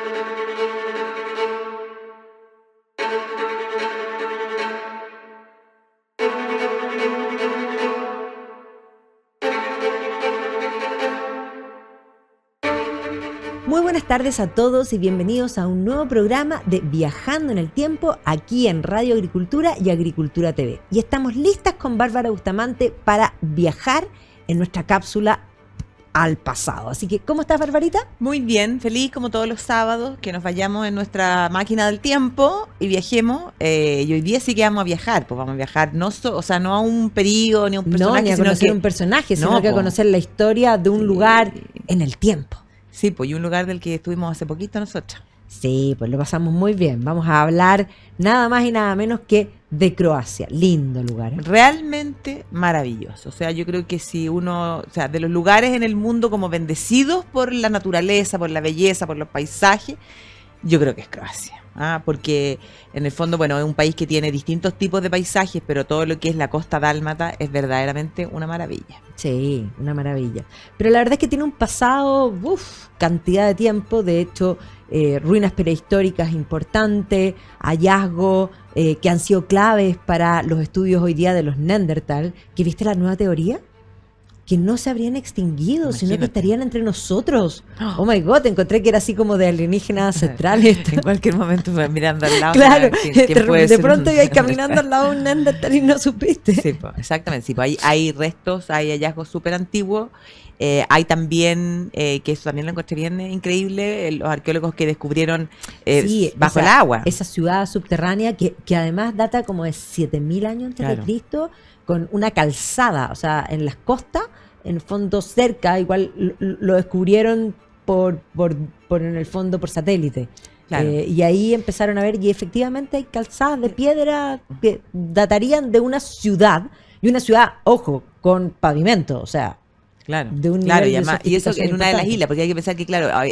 Muy buenas tardes a todos y bienvenidos a un nuevo programa de Viajando en el Tiempo aquí en Radio Agricultura y Agricultura TV. Y estamos listas con Bárbara Bustamante para viajar en nuestra cápsula al pasado. Así que, ¿cómo estás, Barbarita? Muy bien, feliz como todos los sábados que nos vayamos en nuestra máquina del tiempo y viajemos. Y hoy día sí que vamos a viajar, pues vamos a viajar no a un periodo ni a un personaje, No, ni a conocer un personaje, sino que a conocer la historia de un lugar en el tiempo. Sí, pues y un lugar del que estuvimos hace poquito nosotros. Sí, pues lo pasamos muy bien. Vamos a hablar nada más y nada menos que de Croacia. Lindo lugar, ¿eh? Realmente maravilloso. O sea, yo creo que si uno, o sea, de los lugares en el mundo como bendecidos por la naturaleza, por la belleza, por los paisajes, yo creo que es Croacia. Porque en el fondo, bueno, es un país que tiene distintos tipos de paisajes, pero todo lo que es la costa dálmata es verdaderamente una maravilla. Sí, una maravilla. Pero la verdad es que tiene un pasado, cantidad de tiempo. De hecho, ruinas prehistóricas importantes, hallazgos que han sido claves para los estudios hoy día de los Neandertal. ¿Que viste la nueva teoría? Que no se habrían extinguido, Imagínate. Sino que estarían entre nosotros. Oh my God, encontré que era así como de alienígenas ancestrales. En cualquier momento mirando al lado. Claro, ¿quién puede de ser pronto un- ibas caminando al lado de un Neandertal y no supiste. Sí, pues, exactamente. Sí, pues, hay restos, hay hallazgos súper antiguos. Hay también, que eso también lo encontré bien increíble, los arqueólogos que descubrieron Sí, bajo el agua. Esa ciudad subterránea que además data como de 7.000 años antes de Claro. Cristo, con una calzada, o sea, en las costas, en el fondo cerca, igual lo descubrieron por en el fondo por satélite. Claro. Y ahí empezaron a ver, y efectivamente hay calzadas de piedra que datarían de una ciudad, y una ciudad, ojo, con pavimento, o sea, Claro, de un claro, nivel y de además, y eso sofisticación en una de las importante. islas, porque hay que pensar que, claro,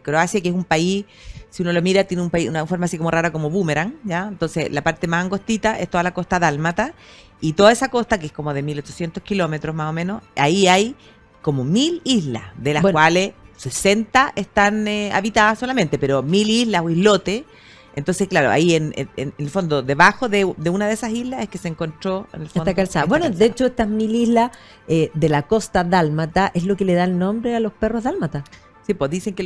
Croacia, que es un país, si uno lo mira, tiene una forma así como rara, como boomerang, ¿ya? Entonces, la parte más angostita es toda la costa dálmata, y toda esa costa, que es como de 1.800 kilómetros más o menos, ahí hay como 1.000 islas, de las cuales 60 están habitadas solamente, pero 1.000 islas o islotes. Entonces, claro, ahí en el fondo, debajo de una de esas islas es que se encontró en el fondo Esta calzada. esta Bueno, calzada. de hecho, estas 1.000 islas de la costa dálmata es lo que le da el nombre a los perros dálmatas. Sí, pues dicen que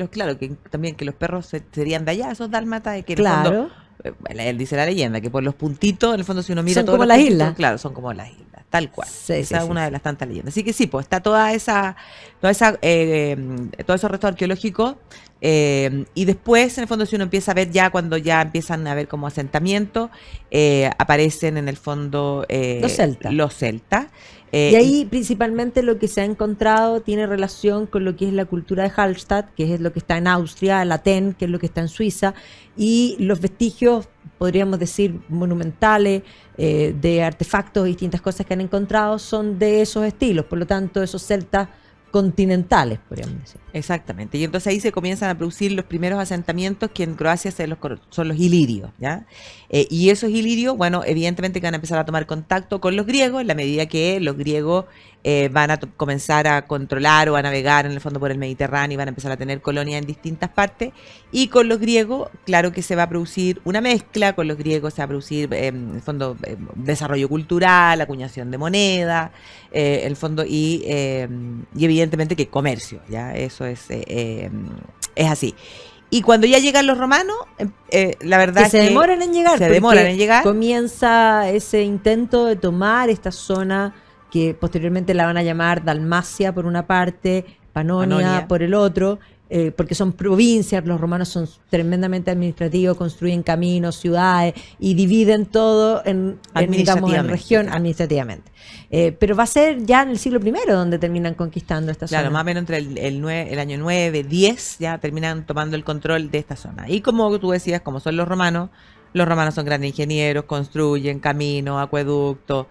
también que los perros serían de allá, esos dálmatas, que en Claro. el fondo, bueno, él dice la leyenda, que por los puntitos, en el fondo si uno mira Son todos como los las puntitos, islas. claro, son como las islas, tal cual. Sí, Esa sí, es una sí, de las tantas leyendas. Así que sí, pues está todos esos restos arqueológicos, y después, en el fondo, si uno empieza a ver ya, cuando ya empiezan a ver como asentamientos, aparecen en el fondo Los celtas. Y Y ahí principalmente lo que se ha encontrado tiene relación con lo que es la cultura de Hallstatt, que es lo que está en Austria, el Aten, que es lo que está en Suiza, y los vestigios, podríamos decir, monumentales, de artefactos y distintas cosas que han encontrado son de esos estilos, por lo tanto, esos celtas continentales, podríamos decir. Exactamente, y entonces ahí se comienzan a producir los primeros asentamientos que en Croacia son los ilirios, ¿ya? Y esos ilirios, bueno, evidentemente que van a empezar a tomar contacto con los griegos en la medida que los griegos van a comenzar a controlar o a navegar en el fondo por el Mediterráneo y van a empezar a tener colonias en distintas partes, y con los griegos, claro que se va a producir una mezcla, con los griegos se va a producir, en el fondo, desarrollo cultural, acuñación de moneda, el fondo, y evidentemente que comercio, ¿ya? Eso es así. Y cuando ya llegan los romanos, la verdad Que se demoran en llegar. Se porque demoran en llegar. Comienza ese intento de tomar esta zona que posteriormente la van a llamar Dalmacia por una parte, Panonia por el otro, porque son provincias, los romanos son tremendamente administrativos, construyen caminos, ciudades y dividen todo digamos, en región administrativamente. Pero va a ser ya en el siglo I donde terminan conquistando esta zona. Claro, más o menos entre el año 9, 10, ya terminan tomando el control de esta zona. Y como tú decías, como son los romanos son grandes ingenieros, construyen caminos, acueductos,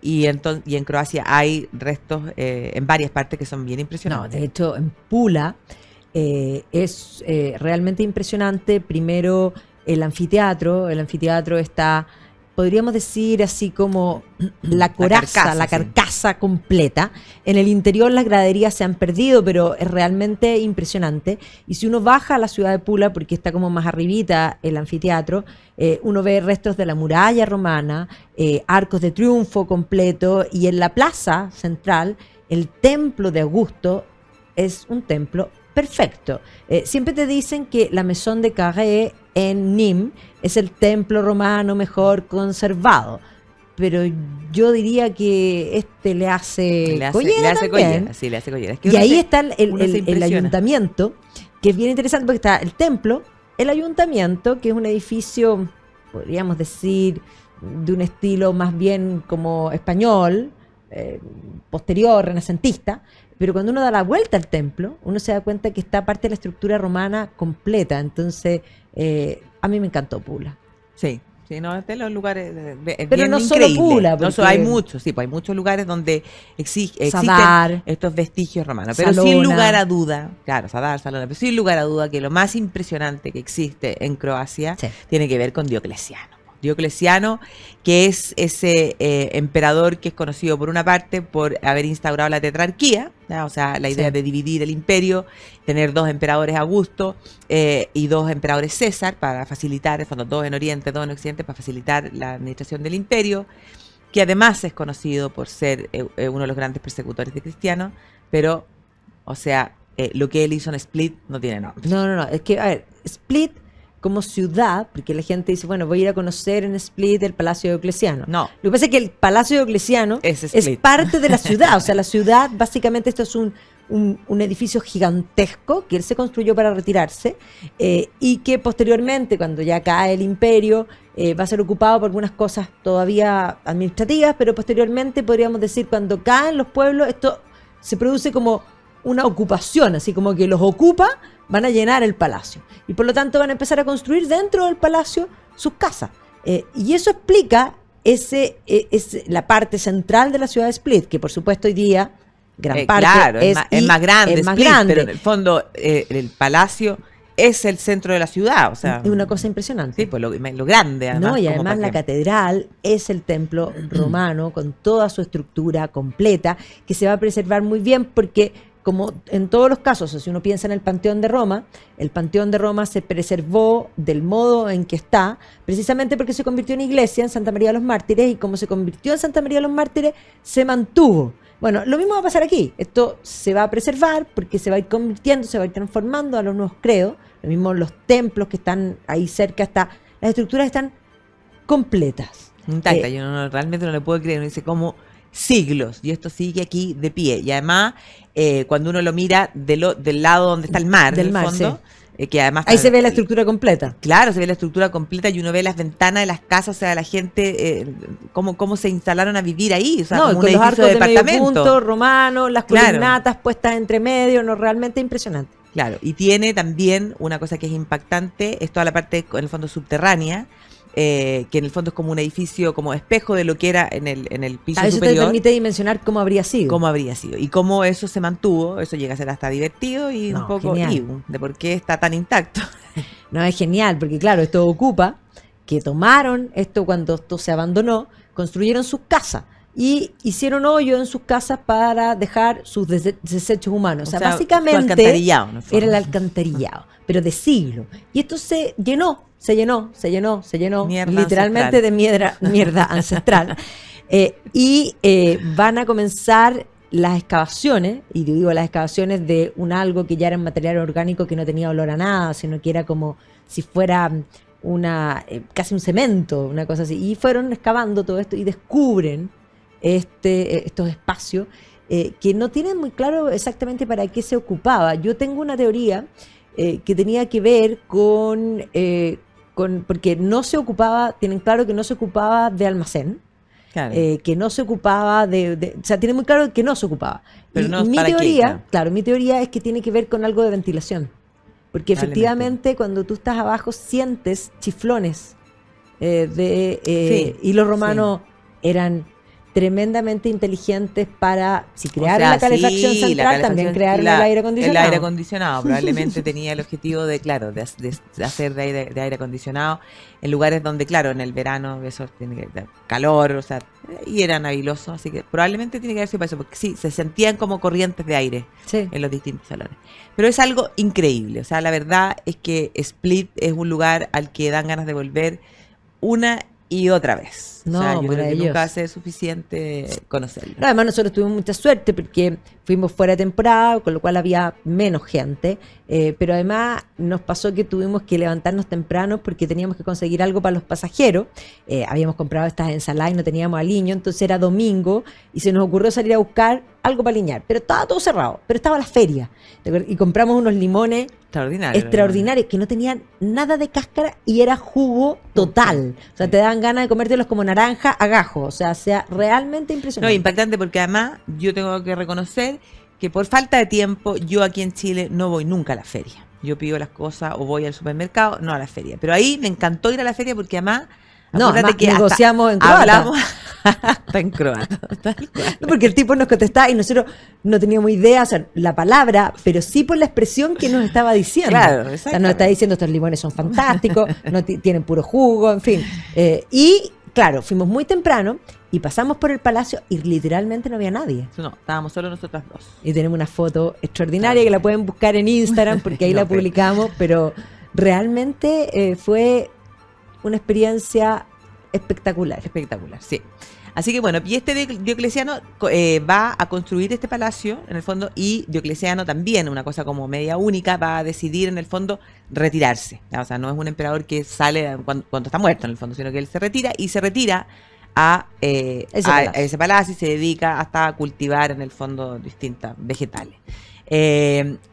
y en Croacia hay restos en varias partes que son bien impresionantes. No, de hecho, en Pula es realmente impresionante. Primero, el anfiteatro está podríamos decir así como la coraza, la carcasa completa. En el interior las graderías se han perdido, pero es realmente impresionante. Y si uno baja a la ciudad de Pula, porque está como más arribita el anfiteatro, uno ve restos de la muralla romana, arcos de triunfo completo, y en la plaza central, el templo de Augusto es un templo perfecto. Siempre te dicen que la Maison de Carré en Nîmes es el templo romano mejor conservado, pero yo diría que le hace collera también. Sí, le hace collera. Es que y ahí está el ayuntamiento, que es bien interesante porque está el templo, el ayuntamiento, que es un edificio, podríamos decir, de un estilo más bien como español, posterior, renacentista. Pero cuando uno da la vuelta al templo, uno se da cuenta que está parte de la estructura romana completa. Entonces, a mí me encantó Pula. Sí, no, es de los lugares pero no increíble. Solo Pula. No, hay muchos, sí, pues hay muchos lugares donde existen Sadar, estos vestigios romanos. Pero Salona. Sin lugar a duda, claro, Sadar, Salona, pero sin lugar a duda que lo más impresionante que existe en Croacia tiene que ver con Diocleciano. Diocleciano, que es ese emperador que es conocido por una parte por haber instaurado la tetrarquía, ¿no? O sea, la idea de dividir el imperio, tener 2 emperadores Augusto y 2 emperadores César para facilitar, son 2 en Oriente, 2 en Occidente, para facilitar la administración del imperio, que además es conocido por ser uno de los grandes persecutores de cristianos, pero, o sea, lo que él hizo en Split no tiene nombre. No, es que, a ver, Split como ciudad, porque la gente dice, bueno, voy a ir a conocer en Split el Palacio Diocleciano. No. Lo que pasa es que el Palacio Diocleciano es parte de la ciudad. O sea, la ciudad, básicamente, esto es un edificio gigantesco que él se construyó para retirarse y que posteriormente, cuando ya cae el imperio, va a ser ocupado por algunas cosas todavía administrativas, pero posteriormente, podríamos decir, cuando caen los pueblos, esto se produce como una ocupación, así como que los ocupa, van a llenar el palacio. Y por lo tanto van a empezar a construir dentro del palacio sus casas. Y eso explica la parte central de la ciudad de Split, que por supuesto hoy día gran parte es más grande, es más Split, grande. Pero en el fondo el palacio es el centro de la ciudad. O sea, es una cosa impresionante. Sí, pues lo grande. Además, no, y además la catedral es el templo romano con toda su estructura completa, que se va a preservar muy bien porque, como en todos los casos, si uno piensa en el Panteón de Roma, el Panteón de Roma se preservó del modo en que está, precisamente porque se convirtió en iglesia en Santa María de los Mártires, y como se convirtió en Santa María de los Mártires, se mantuvo. Bueno, lo mismo va a pasar aquí. Esto se va a preservar porque se va a ir convirtiendo, se va a ir transformando a los nuevos credos. Lo mismo los templos que están ahí cerca, las estructuras están completas. Intacta, yo realmente no le puedo creer. Uno dice como siglos y esto sigue aquí de pie. Y además, cuando uno lo mira del lado donde está el mar, del en el mar, fondo, que además ahí se ve la estructura completa. Claro, se ve la estructura completa y uno ve las ventanas de las casas, o sea, la gente, cómo se instalaron a vivir ahí, o sea, como con un los arcos edificio de medio departamento. punto, romanos, las columnatas puestas entre medio, realmente impresionante. Claro, y tiene también una cosa que es impactante, es toda la parte, en el fondo, subterránea, que en el fondo es como un edificio, como espejo de lo que era en el piso eso superior. Te permite dimensionar cómo habría sido. Cómo habría sido. Y cómo eso se mantuvo, eso llega a ser hasta divertido y un poco de por qué está tan intacto. No, es genial, porque claro, esto ocupa que tomaron esto cuando esto se abandonó, construyeron sus casas y hicieron hoyo en sus casas para dejar sus desechos humanos. O sea, básicamente era el alcantarillado, pero de siglo. Y esto se llenó mierda literalmente ancestral. De mierda ancestral. Y van a comenzar las excavaciones, y digo las excavaciones de algo que ya era un material orgánico que no tenía olor a nada, sino que era como si fuera casi un cemento, una cosa así. Y fueron excavando todo esto y descubren estos espacios que no tienen muy claro exactamente para qué se ocupaba. Yo tengo una teoría que tenía que ver con porque no se ocupaba, tienen claro que no se ocupaba de almacén. Claro. Que no se ocupaba o sea, tiene muy claro que no se ocupaba. Pero y no mi teoría, mi teoría es que tiene que ver con algo de ventilación. Porque efectivamente cuando tú estás abajo sientes chiflones y los romanos eran tremendamente inteligentes para, si crearon la calefacción central, también crearon el aire acondicionado. El aire acondicionado probablemente tenía el objetivo de, claro, de hacer de aire acondicionado en lugares donde, claro, en el verano eso tiene que dar calor, o sea, y eran habilosos, así que probablemente tiene que haber sido para eso, porque sí, se sentían como corrientes de aire en los distintos salones. Pero es algo increíble, o sea, la verdad es que Split es un lugar al que dan ganas de volver una y otra vez. No, o sea, yo creo que maravilloso. nunca va a ser suficiente conocerlo. No, además nosotros tuvimos mucha suerte porque fuimos fuera de temporada, con lo cual había menos gente, pero además nos pasó que tuvimos que levantarnos temprano porque teníamos que conseguir algo para los pasajeros. Habíamos comprado estas ensaladas y no teníamos aliño, entonces era domingo y se nos ocurrió salir a buscar algo para aliñar, pero estaba todo cerrado, pero estaba la feria y compramos unos limones extraordinarios que no tenían nada de cáscara y era jugo total. O sea, te dan ganas de comértelos como naranja a gajo. O sea realmente impresionante. No, impactante porque además yo tengo que reconocer que por falta de tiempo yo aquí en Chile no voy nunca a la feria. Yo pido las cosas o voy al supermercado, no a la feria. Pero ahí me encantó ir a la feria porque además que negociamos en croata. Hablamos hasta en croata. No, porque el tipo nos contestaba y nosotros no teníamos idea, o sea, la palabra, pero sí por la expresión que nos estaba diciendo. Claro, o sea, nos está diciendo estos limones son fantásticos, no tienen puro jugo, en fin. Y claro, fuimos muy temprano y pasamos por el palacio y literalmente no había nadie. No, estábamos solo nosotras dos. Y tenemos una foto extraordinaria que la pueden buscar en Instagram porque ahí la publicamos, pero realmente fue una experiencia espectacular. Espectacular, sí. Así que bueno, y este Diocleciano va a construir este palacio, en el fondo, y Diocleciano también, una cosa como media única, va a decidir, en el fondo, retirarse. O sea, no es un emperador que sale cuando está muerto, en el fondo, sino que él se retira, y se retira a ese palacio y se dedica hasta a cultivar, en el fondo, distintas vegetales.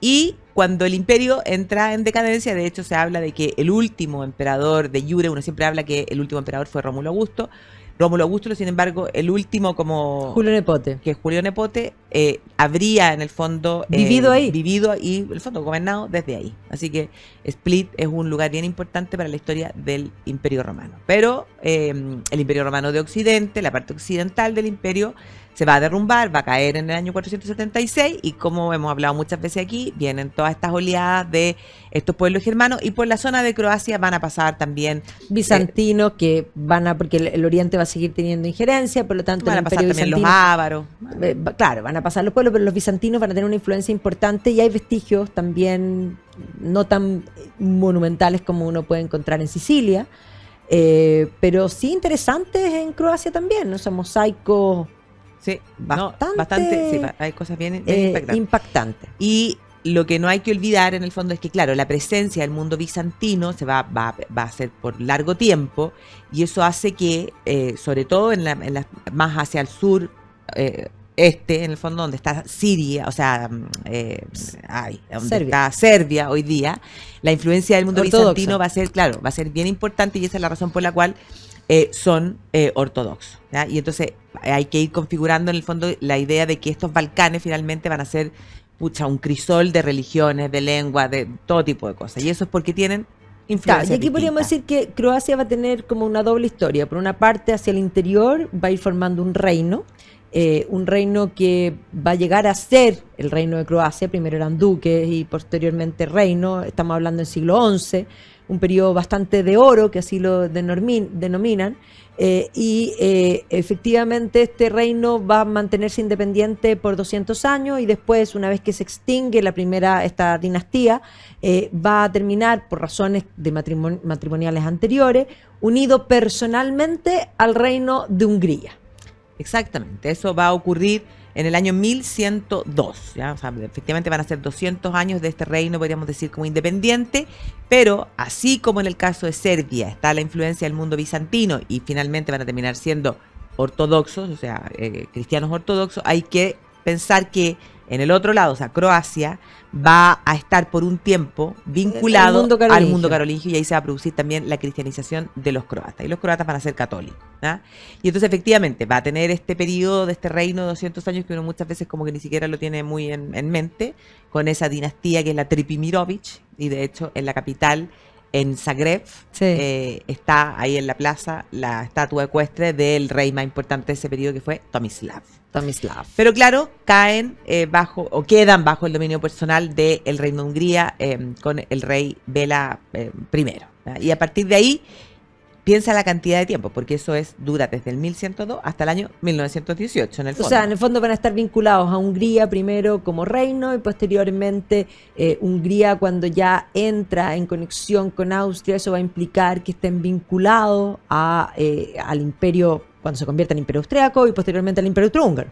Y cuando el imperio entra en decadencia, de hecho se habla de que el último emperador de jure, uno siempre habla que el último emperador fue Rómulo Augusto, sin embargo, el último como Julio Nepote, que es Julio Nepote, habría en el fondo vivido ahí y en el fondo gobernado desde ahí. Así que Split es un lugar bien importante para la historia del Imperio Romano. Pero el Imperio Romano de Occidente, la parte occidental del imperio, se va a derrumbar, va a caer en el año 476 y, como hemos hablado muchas veces aquí, vienen todas estas oleadas de estos pueblos germanos y por la zona de Croacia van a pasar también bizantinos que porque el oriente va a seguir teniendo injerencia, por lo tanto van a pasar también los ávaros. Claro, van a pasar los pueblos, pero los bizantinos van a tener una influencia importante y hay vestigios también no tan monumentales como uno puede encontrar en Sicilia, pero sí interesantes en Croacia también, o sea, mosaicos. Sí, bastante, sí, hay cosas bien impactantes. Y lo que no hay que olvidar en el fondo es que, claro, la presencia del mundo bizantino se va a hacer por largo tiempo y eso hace que, sobre todo más hacia el sur, en el fondo donde está Siria, o sea, donde está Serbia hoy día, la influencia del mundo bizantino va a ser bien importante y esa es la razón por la cual son ortodoxos, ¿ya? Y entonces hay que ir configurando en el fondo la idea de que estos Balcanes finalmente van a ser un crisol de religiones, de lenguas, de todo tipo de cosas. Y eso es porque tienen influencia. Y aquí podríamos decir que Croacia va a tener como una doble historia. Por una parte, hacia el interior va a ir formando un reino que va a llegar a ser el reino de Croacia. Primero eran duques y posteriormente reino. Estamos hablando del siglo XI, un periodo bastante de oro, que así lo denominan. Efectivamente este reino va a mantenerse independiente por 200 años y después, una vez que se extingue esta dinastía, va a terminar por razones de matrimoniales anteriores, unido personalmente al reino de Hungría. Exactamente, eso va a ocurrir en el año 1102, ¿ya? O sea, efectivamente van a ser 200 años de este reino, podríamos decir, como independiente, pero así como en el caso de Serbia está la influencia del mundo bizantino y finalmente van a terminar siendo ortodoxos, o sea, cristianos ortodoxos, hay que pensar que en el otro lado, o sea, Croacia, va a estar por un tiempo vinculado al mundo carolingio y ahí se va a producir también la cristianización de los croatas. Y los croatas van a ser católicos, ¿no? Y entonces efectivamente va a tener este periodo de este reino de 200 años que uno muchas veces como que ni siquiera lo tiene muy en mente, con esa dinastía que es la Tripimirovic, y de hecho en la capital en Zagreb, está ahí en la plaza la estatua ecuestre del rey más importante de ese periodo, que fue Tomislav. Pero claro, caen bajo o quedan bajo el dominio personal del Reino de Hungría con el rey Bela I. ¿Ya? Y a partir de ahí, piensa la cantidad de tiempo, porque eso dura desde el 1102 hasta el año 1918 en el fondo. O sea, en el fondo van a estar vinculados a Hungría primero como reino y posteriormente Hungría, cuando ya entra en conexión con Austria, eso va a implicar que estén vinculados al imperio, cuando se convierte en imperio austriaco, y posteriormente al imperio austrohúngaro.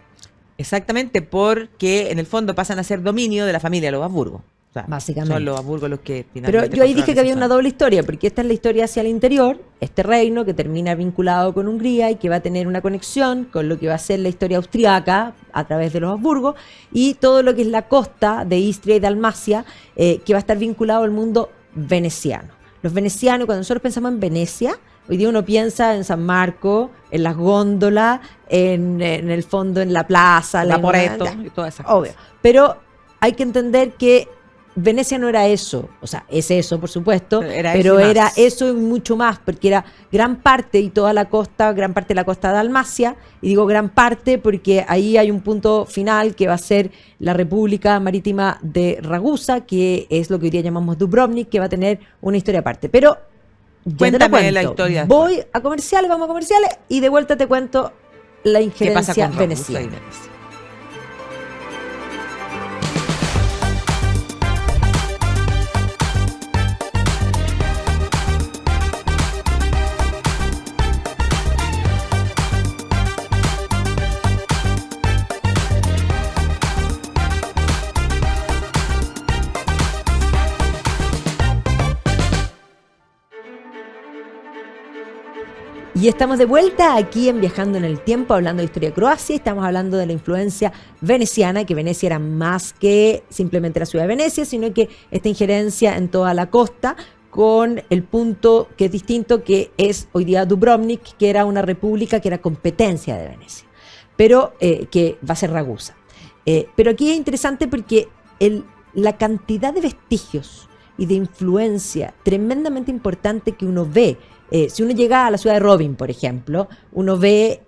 Exactamente, porque en el fondo pasan a ser dominio de la familia de los Habsburgo. O sea, básicamente. Son los Habsburgo los que finalmente... Pero yo ahí dije que había una doble historia, porque esta es la historia hacia el interior, este reino que termina vinculado con Hungría y que va a tener una conexión con lo que va a ser la historia austriaca a través de los Habsburgo, y todo lo que es la costa de Istria y Dalmacia, que va a estar vinculado al mundo veneciano. Los venecianos, cuando nosotros pensamos en Venecia, hoy día uno piensa en San Marco, en las góndolas, en el fondo en la plaza, la Vaporetto y todas esas obvio. cosas. Pero hay que entender que Venecia no era eso, o sea, es eso por supuesto, pero era eso y mucho más, porque era gran parte y toda la costa, gran parte de la costa de Dalmacia, y digo gran parte porque ahí hay un punto final que va a ser la República Marítima de Ragusa, que es lo que hoy día llamamos Dubrovnik, que va a tener una historia aparte. Pero cuéntame la historia. Voy a comerciales, vamos a comerciales, y de vuelta te cuento la injerencia veneciana. Y estamos de vuelta aquí en Viajando en el Tiempo, hablando de historia de Croacia. Estamos hablando de la influencia veneciana, que Venecia era más que simplemente la ciudad de Venecia, sino que esta injerencia en toda la costa, con el punto que es distinto, que es hoy día Dubrovnik, que era una república que era competencia de Venecia, pero que va a ser Ragusa. Pero aquí es interesante porque la cantidad de vestigios y de influencia tremendamente importante que uno ve. Si uno llega a la ciudad de Robin, por ejemplo, uno ve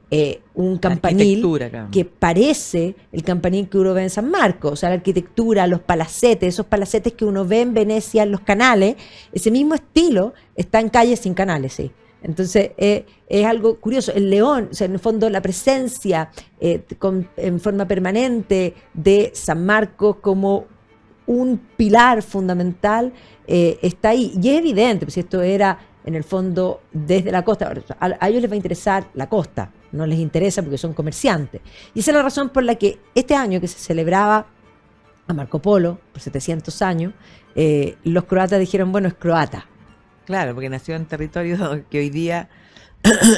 un campanil que parece el campanil que uno ve en San Marcos, o sea, la arquitectura, los palacetes, esos palacetes que uno ve en Venecia, en los canales, ese mismo estilo está en calles sin canales, sí. Entonces es algo curioso. El león, o sea, en el fondo la presencia en forma permanente de San Marcos como un pilar fundamental está ahí. Y es evidente, pues esto era en el fondo desde la costa. A ellos les va a interesar la costa, no les interesa porque son comerciantes. Y esa es la razón por la que este año que se celebraba a Marco Polo, por 700 años, los croatas dijeron, bueno, es croata. Claro, porque nació en territorio que hoy día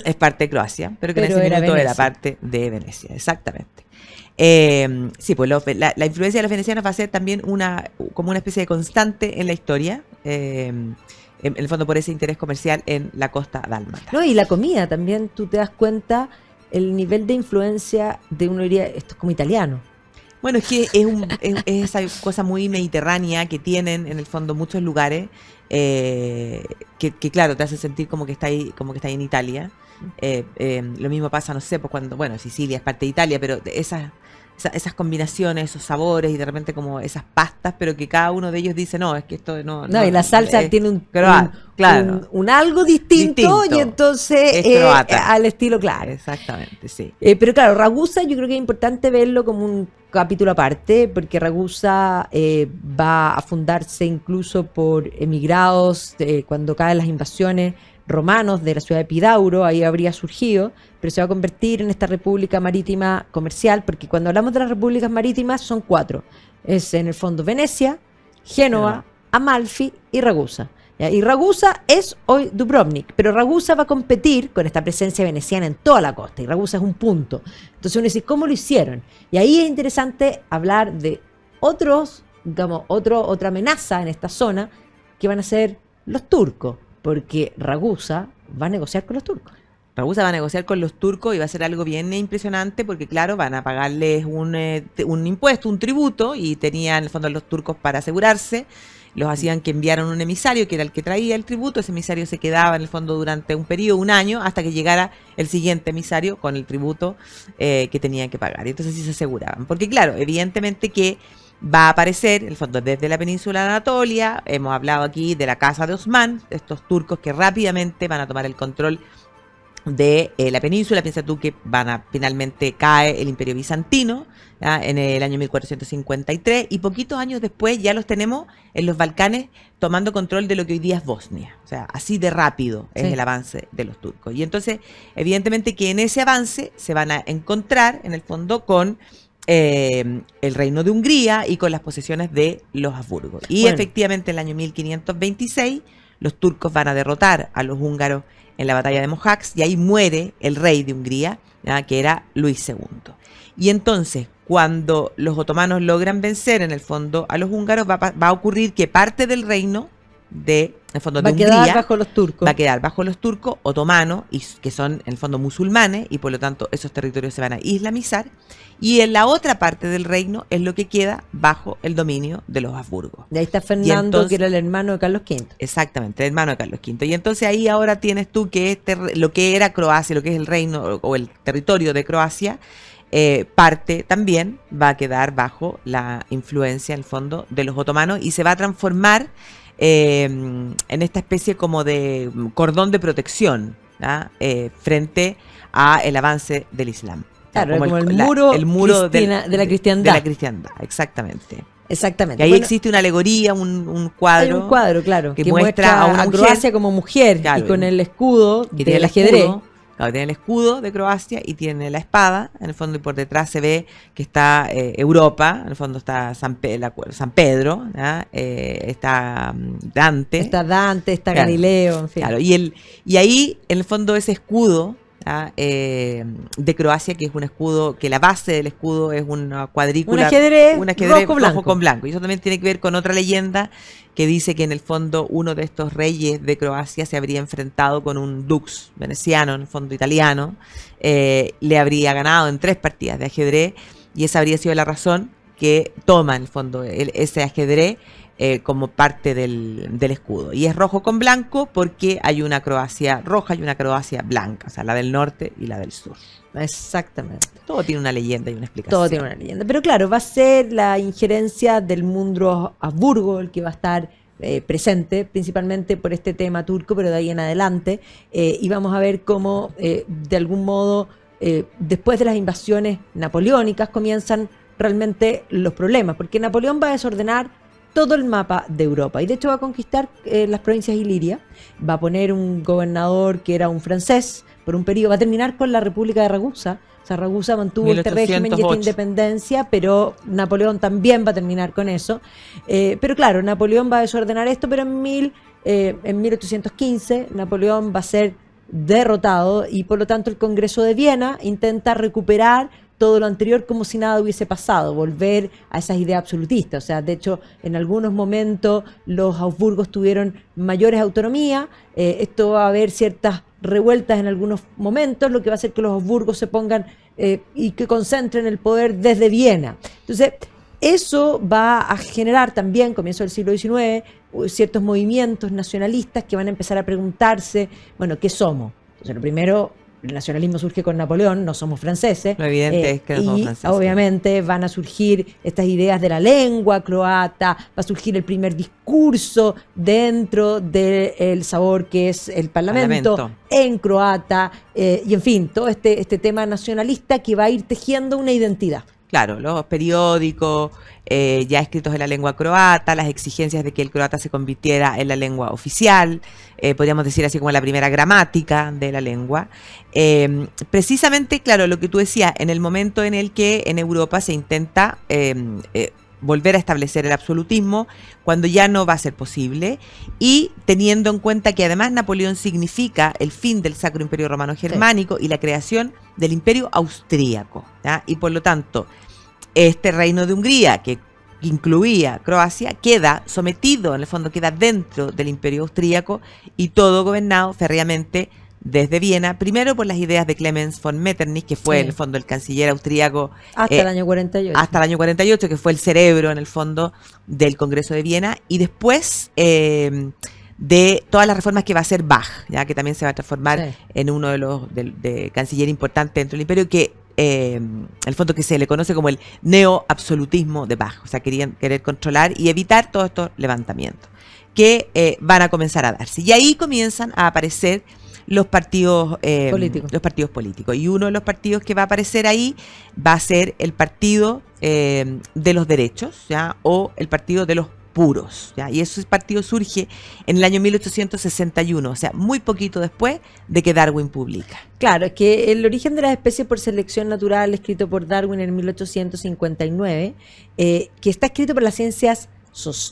es parte de Croacia, pero que en ese minuto era parte de Venecia, exactamente. Sí, pues la influencia de los venecianos va a ser también como una especie de constante en la historia, en el fondo por ese interés comercial en la costa dálmata. No, y la comida también, tú te das cuenta el nivel de influencia de uno diría, esto es como italiano. Bueno, es que es esa cosa muy mediterránea que tienen en el fondo muchos lugares que claro, te hace sentir como que está ahí en Italia. Lo mismo pasa, no sé, pues cuando, bueno, Sicilia es parte de Italia, pero esas combinaciones, esos sabores y de repente como esas pastas, pero que cada uno de ellos dice, no, es que esto no... No, y la salsa tiene un algo distinto y entonces al estilo claro. Exactamente, sí. Pero claro, Ragusa yo creo que es importante verlo como un capítulo aparte, porque Ragusa va a fundarse incluso por emigrados cuando caen las invasiones romanos de la ciudad de Epidauro, ahí habría surgido, pero se va a convertir en esta república marítima comercial, porque cuando hablamos de las repúblicas marítimas son 4, es en el fondo Venecia, Génova, Amalfi y Ragusa. ¿Ya? Y Ragusa es hoy Dubrovnik, pero Ragusa va a competir con esta presencia veneciana en toda la costa, y Ragusa es un punto. Entonces uno dice, ¿cómo lo hicieron? Y ahí es interesante hablar de otra amenaza en esta zona, que van a ser los turcos, porque Ragusa va a negociar con los turcos. Ragusa va a negociar con los turcos y va a ser algo bien impresionante porque, claro, van a pagarles un impuesto, un tributo, y tenían en el fondo los turcos para asegurarse. los hacían que enviaran un emisario, que era el que traía el tributo. Ese emisario se quedaba en el fondo durante un periodo, un año, hasta que llegara el siguiente emisario con el tributo que tenían que pagar. Y entonces sí se aseguraban. Porque claro, evidentemente que va a aparecer, en el fondo, desde la península de Anatolia. Hemos hablado aquí de la casa de Osmán, estos turcos que rápidamente van a tomar el control de la península. Piensa tú que finalmente cae el Imperio Bizantino, ¿ya?, en el año 1453, y poquitos años después ya los tenemos en los Balcanes tomando control de lo que hoy día es Bosnia. O sea, así de rápido es el avance de los turcos. Y entonces, evidentemente que en ese avance se van a encontrar, en el fondo, con el reino de Hungría y con las posesiones de los Habsburgo. Y efectivamente, en el año 1526, los turcos van a derrotar a los húngaros en la batalla de Mohacs, y ahí muere el rey de Hungría, ¿ya?, que era Luis II. Y entonces, cuando los otomanos logran vencer, en el fondo, a los húngaros, va a ocurrir que parte del reino de Hungría va a quedar bajo los turcos. Va a quedar bajo los turcos otomanos, y que son en el fondo musulmanes, y por lo tanto esos territorios se van a islamizar. Y en la otra parte del reino es lo que queda bajo el dominio de los Habsburgo. Y ahí está Fernando, que era el hermano de Carlos V. Exactamente, el hermano de Carlos V. Y entonces ahí ahora tienes tú que lo que era Croacia, lo que es el reino o el territorio de Croacia, parte también va a quedar bajo la influencia, en el fondo, de los otomanos, y se va a transformar en esta especie como de cordón de protección, ¿ya?, frente a el avance del Islam. Claro, como el muro de la cristiandad. De la cristiandad, exactamente. Exactamente. Que ahí existe una alegoría, un cuadro. Hay un cuadro, claro, que muestra a Croacia como mujer, claro, y con el escudo del ajedrez. Claro, tiene el escudo de Croacia y tiene la espada, en el fondo, y por detrás se ve que está Europa, en el fondo está San Pedro, ¿ya?, está Dante. Está claro, Galileo, en fin. Claro, y ahí, en el fondo, ese escudo, ¿ya?, de Croacia, que es un escudo, que la base del escudo es una cuadrícula, un ajedrez rojo con blanco. Y eso también tiene que ver con otra leyenda que dice que en el fondo uno de estos reyes de Croacia se habría enfrentado con un dux veneciano, en el fondo italiano, le habría ganado en 3 partidas de ajedrez, y esa habría sido la razón que toma, en el fondo, ese ajedrez como parte del escudo. Y es rojo con blanco porque hay una Croacia roja y una Croacia blanca, o sea, la del norte y la del sur. Exactamente. Todo tiene una leyenda y una explicación. Todo tiene una leyenda. Pero claro, va a ser la injerencia del mundo Habsburgo el que va a estar presente, principalmente por este tema turco, pero de ahí en adelante. Y vamos a ver cómo, de algún modo, después de las invasiones napoleónicas, comienzan realmente los problemas, porque Napoleón va a desordenar todo el mapa de Europa, y de hecho va a conquistar las provincias ilirias, va a poner un gobernador que era un francés por un periodo, va a terminar con la República de Ragusa. O sea, Ragusa mantuvo 1808. este régimen y esta independencia, pero Napoleón también va a terminar con eso. Pero claro, Napoleón va a desordenar esto, pero en 1815 Napoleón va a ser derrotado, y por lo tanto el Congreso de Viena intenta recuperar todo lo anterior como si nada hubiese pasado, volver a esas ideas absolutistas. O sea, de hecho, en algunos momentos los Habsburgos tuvieron mayores autonomía. Esto va a haber ciertas revueltas en algunos momentos, lo que va a hacer que los Habsburgos se pongan y que concentren el poder desde Viena. Entonces, eso va a generar también, comienzo del siglo XIX, ciertos movimientos nacionalistas que van a empezar a preguntarse, bueno, ¿qué somos? Entonces, lo primero, el nacionalismo surge con Napoleón, no somos franceses. Lo evidente es que no somos franceses. Obviamente van a surgir estas ideas de la lengua croata, va a surgir el primer discurso dentro del sabor que es el Parlamento. En croata, y en fin, todo este tema nacionalista que va a ir tejiendo una identidad. Claro, los periódicos ya escritos en la lengua croata, las exigencias de que el croata se convirtiera en la lengua oficial, podríamos decir así como la primera gramática de la lengua. Precisamente, claro, lo que tú decías, en el momento en el que en Europa se intenta volver a establecer el absolutismo, cuando ya no va a ser posible, y teniendo en cuenta que además Napoleón significa el fin del Sacro Imperio Romano Germánico, sí, y la creación del Imperio Austríaco, ¿ya? Y por lo tanto, este reino de Hungría, que incluía Croacia, queda sometido, en el fondo queda dentro del Imperio Austríaco, y todo gobernado férreamente desde Viena, primero por las ideas de Clemens von Metternich, que fue en el fondo el canciller austríaco hasta el año 48. Hasta el año 48, que fue el cerebro en el fondo del Congreso de Viena, y después de todas las reformas que va a hacer Bach, ya que también se va a transformar en uno de los de canciller importante dentro del imperio, que en el fondo que se le conoce como el neo-absolutismo de Bach. O sea, querían querer controlar y evitar todos estos levantamientos que van a comenzar a darse. Y ahí comienzan a aparecer los partidos políticos. Y uno de los partidos que va a aparecer ahí va a ser el partido de los derechos, ¿ya? O el partido de los puros, ¿ya? Y ese partido surge en el año 1861, o sea, muy poquito después de que Darwin publica. Claro, es que el origen de las especies por selección natural, escrito por Darwin en 1859, que está escrito por las ciencias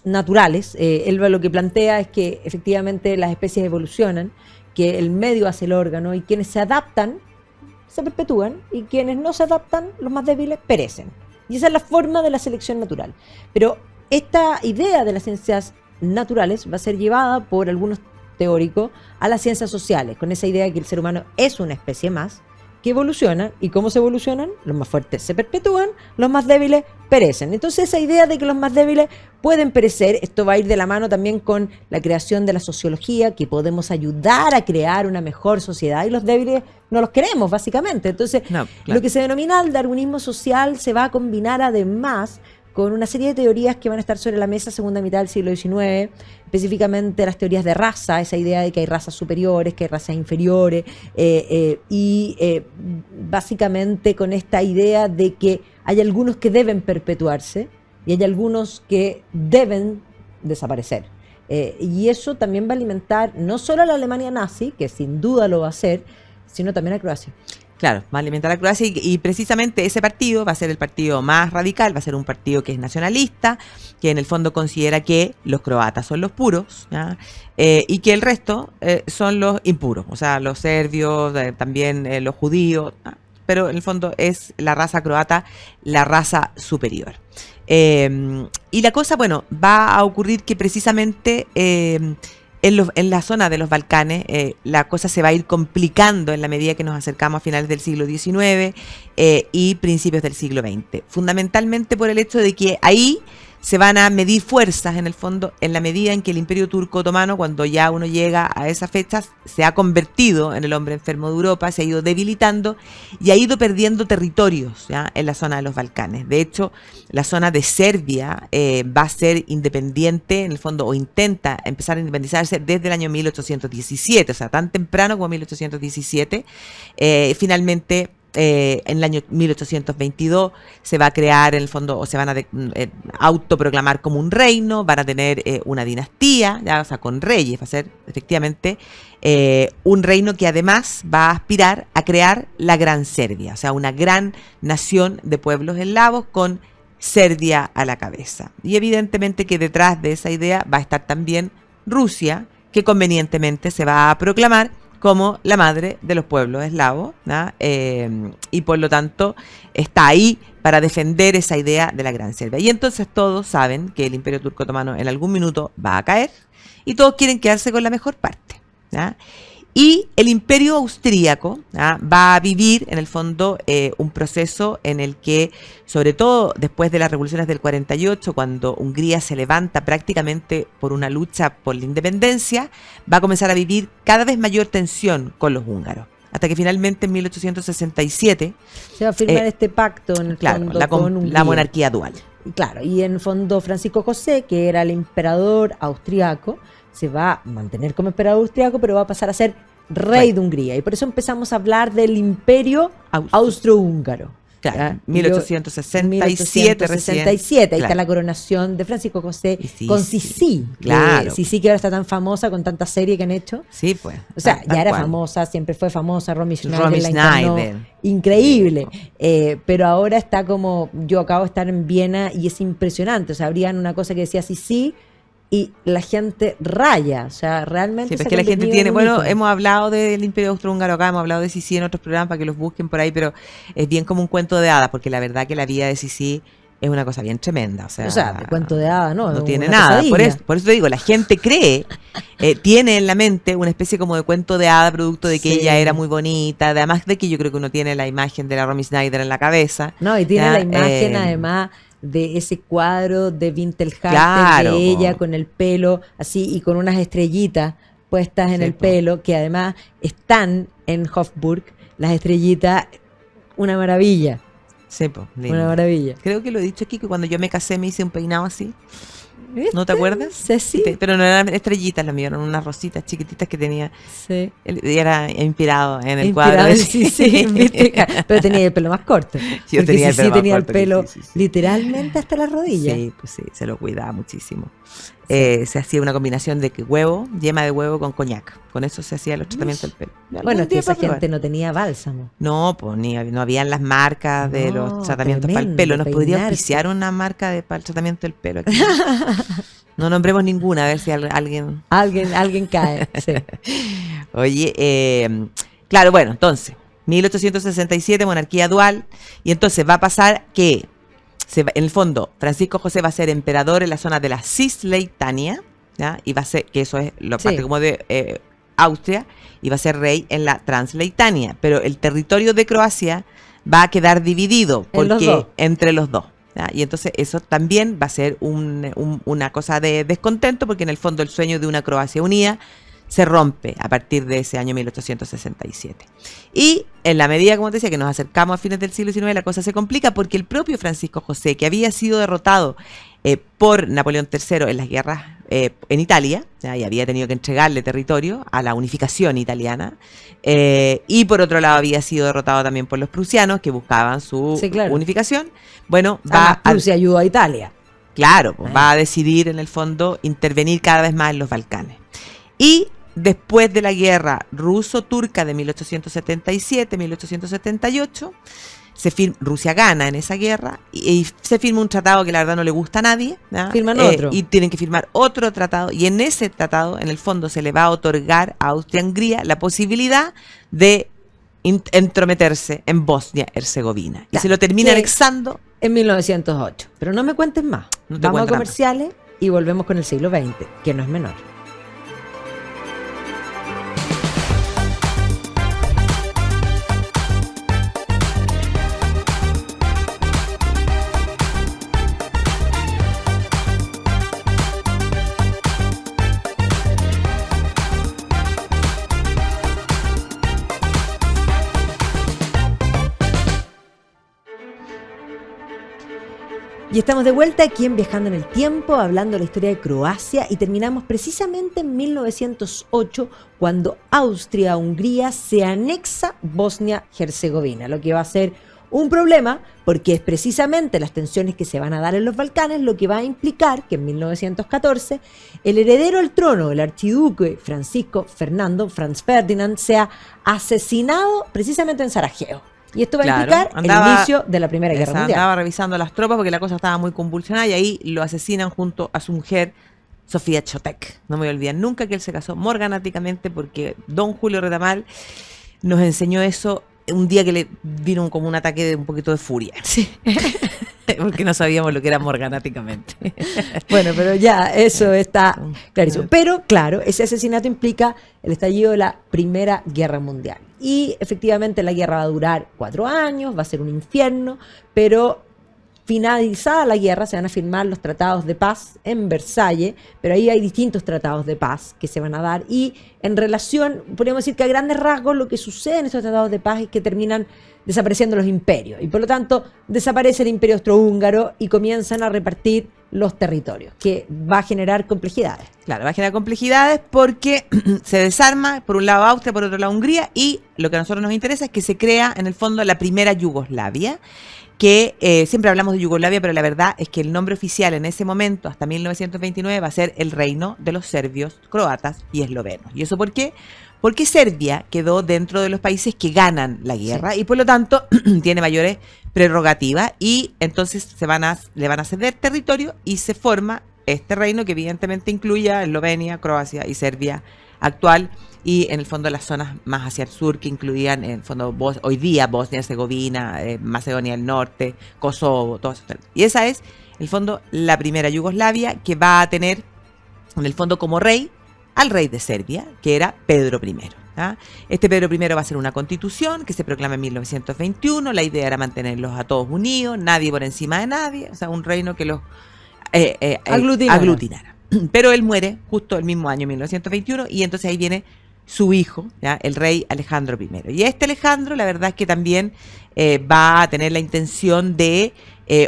naturales, él lo que plantea es que efectivamente las especies evolucionan, que el medio hace el órgano, y quienes se adaptan se perpetúan, y quienes no se adaptan, los más débiles, perecen. Y esa es la forma de la selección natural. Pero esta idea de las ciencias naturales va a ser llevada por algunos teóricos a las ciencias sociales, con esa idea de que el ser humano es una especie más, que evoluciona. ¿Y cómo se evolucionan? Los más fuertes se perpetúan, los más débiles perecen. Entonces esa idea de que los más débiles pueden perecer, esto va a ir de la mano también con la creación de la sociología, que podemos ayudar a crear una mejor sociedad, y los débiles no los queremos, básicamente. Entonces, lo que se denomina el darwinismo social se va a combinar además con una serie de teorías que van a estar sobre la mesa segunda mitad del siglo XIX, específicamente las teorías de raza, esa idea de que hay razas superiores, que hay razas inferiores, básicamente con esta idea de que hay algunos que deben perpetuarse y hay algunos que deben desaparecer. Y eso también va a alimentar no solo a la Alemania nazi, que sin duda lo va a hacer, sino también a Croacia. Claro, va a alimentar a Croacia y precisamente ese partido va a ser el partido más radical, va a ser un partido que es nacionalista, que en el fondo considera que los croatas son los puros, ¿ya? Y que el resto son los impuros, o sea, los serbios, también los judíos, ¿ya? Pero en el fondo es la raza croata la raza superior. Y la cosa, bueno, va a ocurrir que precisamente en la zona de los Balcanes la cosa se va a ir complicando en la medida que nos acercamos a finales del siglo XIX y principios del siglo XX. Fundamentalmente por el hecho de que ahí se van a medir fuerzas, en el fondo, en la medida en que el Imperio Turco Otomano, cuando ya uno llega a esas fechas, se ha convertido en el hombre enfermo de Europa, se ha ido debilitando y ha ido perdiendo territorios, ¿ya? En la zona de los Balcanes. De hecho, la zona de Serbia va a ser independiente, en el fondo, o intenta empezar a independizarse desde el año 1817, o sea, tan temprano como 1817. Finalmente, en el año 1822 se va a crear, en el fondo, o se van a autoproclamar como un reino, van a tener una dinastía, ya, o sea, con reyes, va a ser efectivamente un reino que además va a aspirar a crear la Gran Serbia, o sea, una gran nación de pueblos eslavos con Serbia a la cabeza. Y evidentemente que detrás de esa idea va a estar también Rusia, que convenientemente se va a proclamar como la madre de los pueblos eslavos, ¿no? Y por lo tanto está ahí para defender esa idea de la Gran Serbia. Y entonces todos saben que el Imperio Turco Otomano en algún minuto va a caer y todos quieren quedarse con la mejor parte, ¿no? Y el Imperio Austríaco, ¿no? Va a vivir en el fondo un proceso en el que, sobre todo después de las revoluciones del 48, cuando Hungría se levanta prácticamente por una lucha por la independencia, va a comenzar a vivir cada vez mayor tensión con los húngaros. Hasta que finalmente en 1867 se va a firmar este pacto en el fondo con la monarquía dual. Claro, y en el fondo Francisco José, que era el emperador austriaco, se va a mantener como emperador austriaco, pero va a pasar a ser rey de Hungría. Y por eso empezamos a hablar del imperio austrohúngaro. Claro, 1867 recién. Ahí está la coronación de Francisco José con Sisi. Claro. Sisi, que ahora está tan famosa con tanta serie que han hecho. Sí, pues. O sea, ya era famosa, siempre fue famosa. Romy Schneider. Increíble. Pero ahora está como, yo acabo de estar en Viena y es impresionante. O sea, habrían una cosa que decía Sisi y la gente raya, o sea, realmente. Sí, es que la gente tiene, bueno, hemos hablado del Imperio Austrohúngaro acá, hemos hablado de Sisi en otros programas para que los busquen por ahí, pero es bien como un cuento de hadas, porque la verdad que la vida de Sisi es una cosa bien tremenda. O sea, de cuento de hada, no tiene una nada. pesadilla. Por eso te digo, la gente cree, tiene en la mente una especie como de cuento de hada, producto de que Sí. ella era muy bonita, además de que yo creo que uno tiene la imagen de la Romy Schneider en la cabeza. No, y tiene ¿ya? la imagen además de ese cuadro de Winterhalter Claro, de ella po. con el pelo así y con unas estrellitas puestas en Sí, el po. pelo, que además están en Hofburg, las estrellitas, una maravilla, Sí, po, una lindo. maravilla. Creo que lo he dicho aquí, que cuando yo me casé me hice un peinado así. ¿Viste? ¿No te acuerdas? Sí, Pero no eran estrellitas las mías, eran unas rositas chiquititas que tenía. sí. Y era inspirado en el Inspirado cuadro. en sí, ¿viste? Pero tenía el pelo más corto. Yo Porque tenía el pelo sí más tenía corto el que pelo sí. literalmente hasta las rodillas. Sí, pues sí, se lo cuidaba muchísimo. Sí. Se hacía una combinación de huevo, yema de huevo con coñac. Con eso se hacían los tratamientos del pelo. Bueno, es que Algún día esa para probar. gente no tenía bálsamo. No, pues no habían las marcas de No, los tratamientos para el tremendo, pelo. ¿Nos podría peinarse. auspiciar una marca para el tratamiento del pelo aquí? No nombremos ninguna, a ver si alguien... Alguien cae. Sí. Oye, claro, bueno, entonces, 1867, monarquía dual, y entonces va a pasar que, en el fondo, Francisco José va a ser emperador en la zona de la Cisleitania, ¿ya? Y va a ser, que eso es lo Sí. parte como de Austria, y va a ser rey en la Transleitania, pero el territorio de Croacia va a quedar dividido En los porque dos. entre los dos. ¿Ya? Y entonces eso también va a ser una cosa de descontento, porque en el fondo el sueño de una Croacia unida se rompe a partir de ese año 1867. Y en la medida, como te decía, que nos acercamos a fines del siglo XIX, la cosa se complica porque el propio Francisco José, que había sido derrotado por Napoleón III en las guerras en Italia, ¿ya? Y había tenido que entregarle territorio a la unificación italiana, y por otro lado había sido derrotado también por los prusianos, que buscaban su Sí, claro. unificación. Bueno, Además, Prusia ayudó a Italia. Claro, pues, va a decidir en el fondo intervenir cada vez más en los Balcanes. Y después de la guerra ruso-turca de 1877-1878, Rusia gana en esa guerra y se firma un tratado que la verdad no le gusta a nadie. ¿Ya? Firman otro. Y tienen que firmar otro tratado, y en ese tratado, en el fondo, se le va a otorgar a Austria-Hungría la posibilidad de entrometerse en Bosnia-Herzegovina. Y Ya, se lo termina que- anexando. En 1908. Pero no me cuentes más. No te Vamos a cuento nada más. comerciales y volvemos con el siglo XX, que no es menor. Y estamos de vuelta aquí en Viajando en el Tiempo, hablando de la historia de Croacia, y terminamos precisamente en 1908, cuando Austria-Hungría se anexa Bosnia-Herzegovina, lo que va a ser un problema, porque es precisamente las tensiones que se van a dar en los Balcanes lo que va a implicar que en 1914 el heredero al trono, el archiduque Francisco Fernando, Franz Ferdinand, sea asesinado precisamente en Sarajevo. Y esto va a implicar el inicio de la Primera Guerra Mundial. Andaba revisando las tropas porque la cosa estaba muy convulsionada, y ahí lo asesinan junto a su mujer, Sofía Chotek. No me voy a olvidar nunca que él se casó morganáticamente, porque don Julio Retamal nos enseñó eso un día que le vino como un ataque de un poquito de furia. Sí. Porque no sabíamos lo que era morganáticamente. Bueno, pero ya eso está clarísimo. Pero claro, ese asesinato implica el estallido de la Primera Guerra Mundial. Y efectivamente la guerra va a durar 4 años, va a ser un infierno, pero finalizada la guerra se van a firmar los tratados de paz en Versalles, pero ahí hay distintos tratados de paz que se van a dar, y en relación, podríamos decir que a grandes rasgos lo que sucede en estos tratados de paz es que terminan desapareciendo los imperios, y por lo tanto desaparece el imperio austrohúngaro y comienzan a repartir los territorios, que va a generar complejidades. Claro, va a generar complejidades porque se desarma, por un lado Austria, por otro lado Hungría, y lo que a nosotros nos interesa es que se crea en el fondo la primera Yugoslavia, que siempre hablamos de Yugoslavia, pero la verdad es que el nombre oficial en ese momento, hasta 1929, va a ser el Reino de los Serbios, Croatas y Eslovenos. ¿Y eso por qué? Porque Serbia quedó dentro de los países que ganan la guerra, y por lo tanto tiene mayores prerrogativas, y entonces le van a ceder territorio y se forma este reino que evidentemente incluye a Eslovenia, Croacia y Serbia actual, y en el fondo las zonas más hacia el sur, que incluían en el fondo hoy día Bosnia, Herzegovina, Macedonia del Norte, Kosovo, todo eso. Y esa es, en el fondo, la primera Yugoslavia que va a tener, en el fondo, como rey, al rey de Serbia, que era Pedro I. ¿Ah? Este Pedro I va a hacer una constitución que se proclama en 1921. La idea era mantenerlos a todos unidos, nadie por encima de nadie, o sea, un reino que los aglutinara. Pero él muere justo el mismo año, 1921, y entonces ahí viene su hijo, ¿ya? El rey Alejandro I. Y este Alejandro, la verdad es que también va a tener la intención de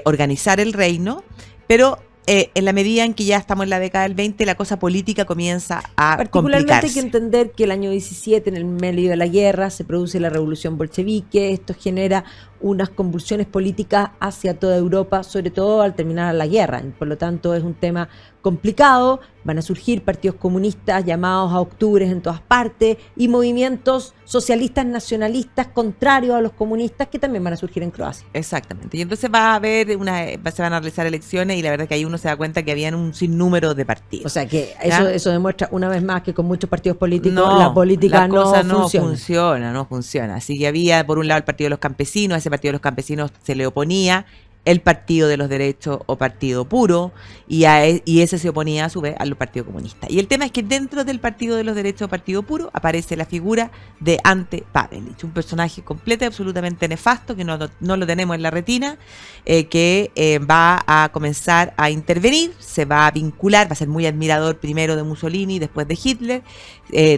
organizar el reino, pero en la medida en que ya estamos en la década del 20, la cosa política comienza a particularmente complicarse. hay que entender que el año 17, en el medio de la guerra, se produce la revolución bolchevique. Esto genera unas convulsiones políticas hacia toda Europa, sobre todo al terminar la guerra. Por lo tanto, es un tema complicado. Van a surgir partidos comunistas llamados a octubres en todas partes y movimientos socialistas nacionalistas contrarios a los comunistas que también van a surgir en Croacia. Exactamente. Y entonces va a haber se van a realizar elecciones, y la verdad es que ahí uno se da cuenta que habían un sinnúmero de partidos. O sea que eso demuestra una vez más que con muchos partidos políticos la política no funciona. Así que había por un lado el Partido de los Campesinos. A ese Partido de los Campesinos se le oponía el Partido de los Derechos o Partido Puro, y ese se oponía a su vez al Partido Comunista. Y el tema es que dentro del Partido de los Derechos o Partido Puro aparece la figura de Ante Pavelić, un personaje completo y absolutamente nefasto que no lo tenemos en la retina, que va a comenzar a intervenir, se va a vincular, va a ser muy admirador primero de Mussolini, después de Hitler,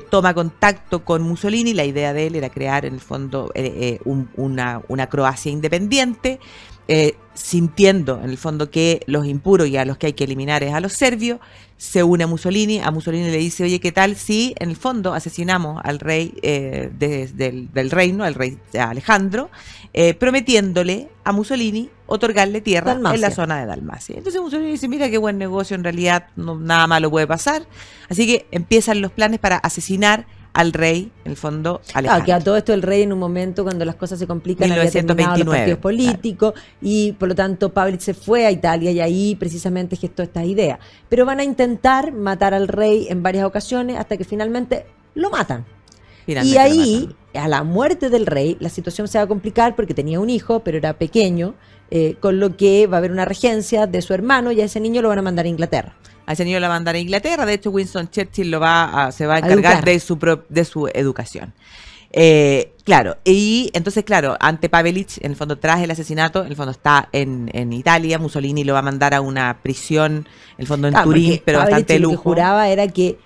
toma contacto con Mussolini. La idea de él era crear en el fondo una Croacia independiente, sintiendo en el fondo que los impuros y a los que hay que eliminar es a los serbios. Se une a Mussolini le dice, oye, ¿qué tal si en el fondo asesinamos al rey del reino, al rey Alejandro, prometiéndole a Mussolini otorgarle tierra en la zona de Dalmacia? Entonces Mussolini dice, mira qué buen negocio, en realidad nada malo puede pasar. Así que empiezan los planes para asesinar al rey, en el fondo, Alejandro. Claro, que a todo esto el rey, en un momento cuando las cosas se complican, había terminado los partidos políticos, claro. Y por lo tanto Pavelić se fue a Italia y ahí precisamente gestó estas ideas. Pero van a intentar matar al rey en varias ocasiones hasta que finalmente lo matan. Y ahí, a la muerte del rey, la situación se va a complicar porque tenía un hijo, pero era pequeño, con lo que va a haber una regencia de su hermano y a ese niño lo van a mandar a Inglaterra. A ese niño lo va a mandar a Inglaterra. De hecho, Winston Churchill se va a encargar de su educación. Claro, y entonces, claro, Ante Pavelić, en el fondo, tras el asesinato, en el fondo está en Italia. Mussolini lo va a mandar a una prisión, en el fondo en Turín, pero Pavelić bastante lujo. Lo que juraba era que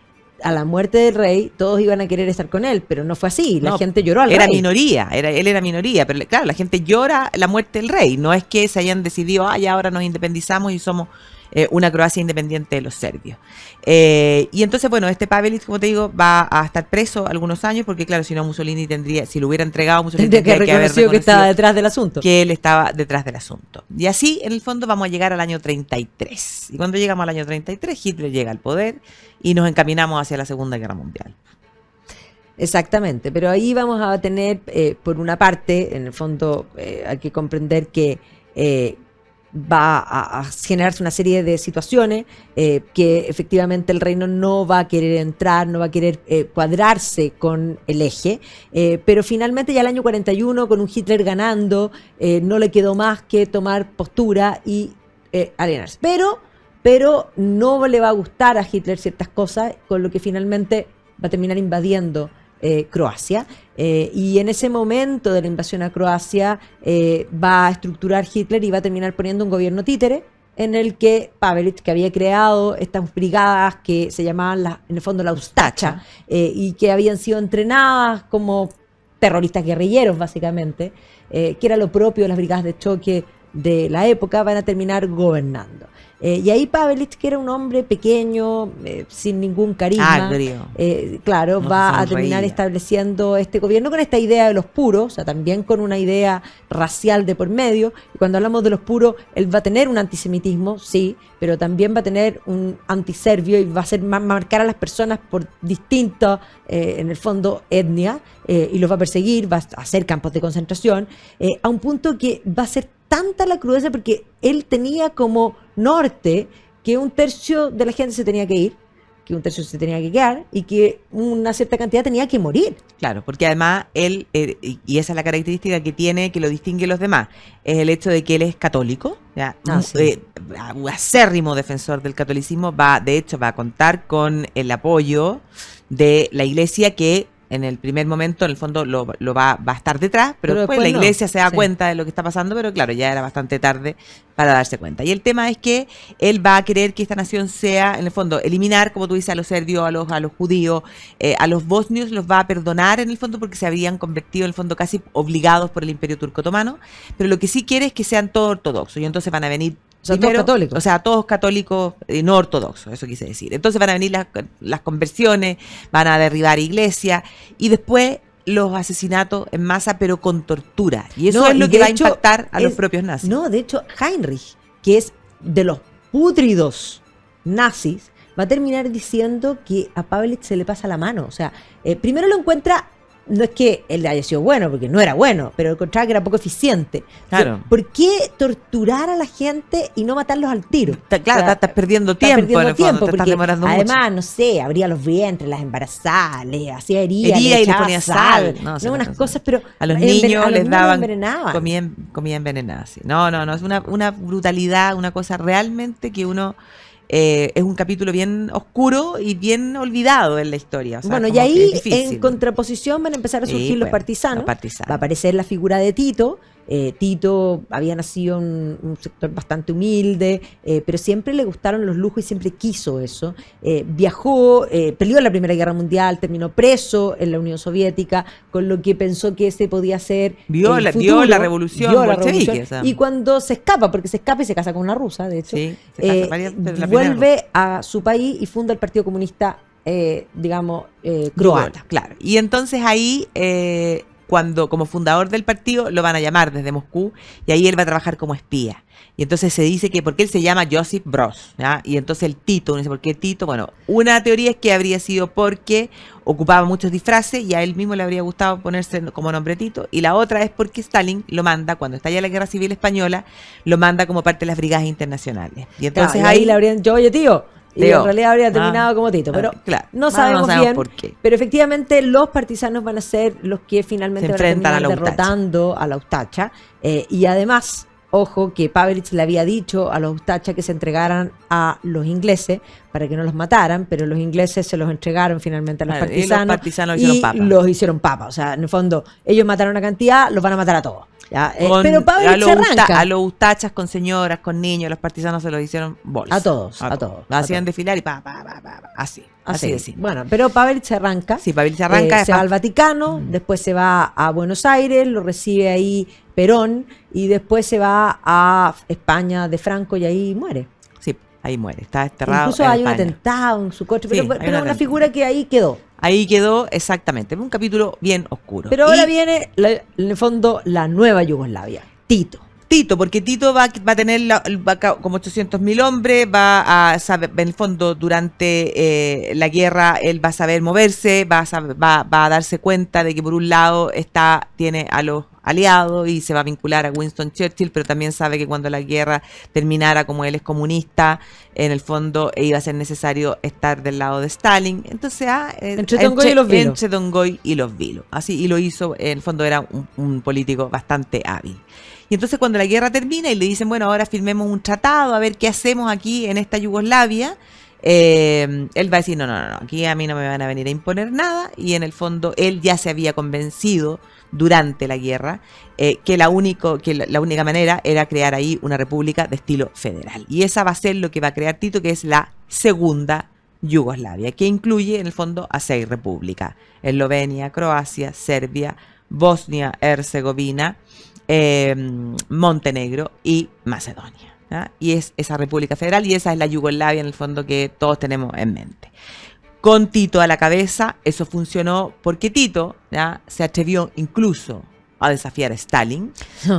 a la muerte del rey todos iban a querer estar con él, pero no fue así. La gente lloró al rey. Él era minoría, pero claro, la gente llora la muerte del rey. No es que se hayan decidido, ya ahora nos independizamos y somos una Croacia independiente de los serbios. Y entonces, bueno, este Pavelić, como te digo, va a estar preso algunos años, porque claro, si no Mussolini si lo hubiera entregado, Mussolini tendría que haber reconocido que estaba detrás del asunto. Que él estaba detrás del asunto. Y así, en el fondo, vamos a llegar al año 33. Y cuando llegamos al año 33, Hitler llega al poder y nos encaminamos hacia la Segunda Guerra Mundial. Exactamente, pero ahí vamos a tener, por una parte, en el fondo, hay que comprender que va a generarse una serie de situaciones que efectivamente el reino no va a querer entrar, no va a querer cuadrarse con el eje, pero finalmente ya el año 41, con un Hitler ganando, no le quedó más que tomar postura y alienarse. Pero no le va a gustar a Hitler ciertas cosas, con lo que finalmente va a terminar invadiendo Croacia, y en ese momento de la invasión a Croacia va a estructurar Hitler y va a terminar poniendo un gobierno títere en el que Pavelić, que había creado estas brigadas que se llamaban en el fondo la Ustacha, y que habían sido entrenadas como terroristas guerrilleros básicamente, que era lo propio de las brigadas de choque de la época, van a terminar gobernando. Y ahí Pavelić, que era un hombre pequeño, sin ningún carisma, claro, no va a terminar estableciendo este gobierno con esta idea de los puros, o sea, también con una idea racial de por medio. Y cuando hablamos de los puros, él va a tener un antisemitismo, sí, pero también va a tener un antiserbio y va a marcar a las personas por distintas, en el fondo, etnia, y los va a perseguir, va a hacer campos de concentración, a un punto que va a ser tanta la crudeza, porque él tenía como norte que un tercio de la gente se tenía que ir, que un tercio se tenía que quedar y que una cierta cantidad tenía que morir. Claro, porque además él, y esa es la característica que tiene, que lo distingue de los demás, es el hecho de que él es católico, ¿ya? Sí. Un acérrimo defensor del catolicismo, de hecho va a contar con el apoyo de la iglesia, que en el primer momento en el fondo lo va a estar detrás, pero después la iglesia se da cuenta de lo que está pasando, pero claro, ya era bastante tarde para darse cuenta. Y el tema es que él va a querer que esta nación sea, en el fondo, eliminar, como tú dices, a los serbios, a los judíos, a los bosnios los va a perdonar en el fondo porque se habrían convertido en el fondo casi obligados por el Imperio Turco Otomano, pero lo que sí quiere es que sean todos ortodoxos, y entonces van a venir todos católicos. O sea, todos católicos no ortodoxos, eso quise decir. Entonces van a venir las conversiones, van a derribar iglesias y después los asesinatos en masa, pero con tortura. Y eso es lo que va a impactar a los propios nazis. No, de hecho, Heinrich, que es de los pútridos nazis, va a terminar diciendo que a Pavelić se le pasa la mano. O sea, primero lo encuentra... No es que él haya sido bueno, porque no era bueno, pero encontraba que era poco eficiente. Claro. O sea, ¿por qué torturar a la gente y no matarlos al tiro? Claro, o sea, estás perdiendo tiempo, porque estás demorando además, mucho. No sé, abría los vientres, las embarazadas, les hacía heridas, y le ponía sal. No, unas cosas, pero a los niños les daban, comía envenenada. Sí. No, es una brutalidad, una cosa realmente que uno... es un capítulo bien oscuro y bien olvidado en la historia. O sea, bueno, y ahí en contraposición van a empezar a surgir los partisanos. Va a aparecer la figura de Tito. Tito había nacido en un sector bastante humilde, pero siempre le gustaron los lujos y siempre quiso eso. Viajó, peleó en la Primera Guerra Mundial, terminó preso en la Unión Soviética, con lo que pensó que ese podía ser vio la revolución bolchevique, o sea. Y cuando se escapa, porque se escapa y se casa con una rusa, de hecho, sí, se vuelve a su país y funda el Partido Comunista, croata. Claro. Y entonces ahí... cuando como fundador del partido lo van a llamar desde Moscú y ahí él va a trabajar como espía. Y entonces se dice que porque él se llama Josip Broz, ¿ya? Y entonces el Tito, uno dice, ¿por qué Tito? Bueno, una teoría es que habría sido porque ocupaba muchos disfraces y a él mismo le habría gustado ponerse como nombre Tito, y la otra es porque Stalin lo manda, cuando estalla la Guerra Civil Española, lo manda como parte de las brigadas internacionales. Y entonces ahí le habrían dicho, oye tío, y en realidad habría terminado como Tito, pero claro, no sabemos bien por qué. Pero efectivamente los partisanos van a ser los que finalmente van a terminar derrotando a la Ustacha, y además, ojo, que Pavelić le había dicho a los Ustacha que se entregaran a los ingleses para que no los mataran, pero los ingleses se los entregaron finalmente a los partisanos, y los partisanos los hicieron papa. O sea, en el fondo, ellos mataron una cantidad, los van a matar a todos. Pero Pavelić se arranca. A los ustachas con señoras, con niños, los partisanos se los hicieron bolsas. A todos. Lo hacían desfilar y así decimos. Bueno, pero Pavelić se arranca. Sí, Pavelić se arranca. Se va al Vaticano, después se va a Buenos Aires, lo recibe ahí Perón, y después se va a España de Franco y ahí muere. Sí, ahí muere, está desterrado. Incluso hay un atentado en su coche, pero es una figura que ahí quedó. Ahí quedó, exactamente. Un capítulo bien oscuro. Pero ahora viene, en el fondo, la nueva Yugoslavia. Tito, porque Tito va a tener como 800.000 hombres, va a saber, en el fondo, durante la guerra, él va a saber moverse, va a darse cuenta de que por un lado tiene a los aliados y se va a vincular a Winston Churchill, pero también sabe que cuando la guerra terminara, como él es comunista, en el fondo iba a ser necesario estar del lado de Stalin. Entonces, entre Dongoy y los Vilos. Así, y lo hizo, en el fondo era un político bastante hábil. Y entonces cuando la guerra termina y le dicen, bueno, ahora firmemos un tratado, a ver qué hacemos aquí en esta Yugoslavia, él va a decir, no, aquí a mí no me van a venir a imponer nada, y en el fondo él ya se había convencido durante la guerra que la única manera era crear ahí una república de estilo federal. Y esa va a ser lo que va a crear Tito, que es la segunda Yugoslavia, que incluye en el fondo a 6 repúblicas: Eslovenia, Croacia, Serbia, Bosnia-Herzegovina, Montenegro y Macedonia, ¿ya? Y es esa república federal, y esa es la Yugoslavia en el fondo que todos tenemos en mente. Con Tito a la cabeza, eso funcionó porque Tito, ¿ya?, se atrevió incluso a desafiar a Stalin,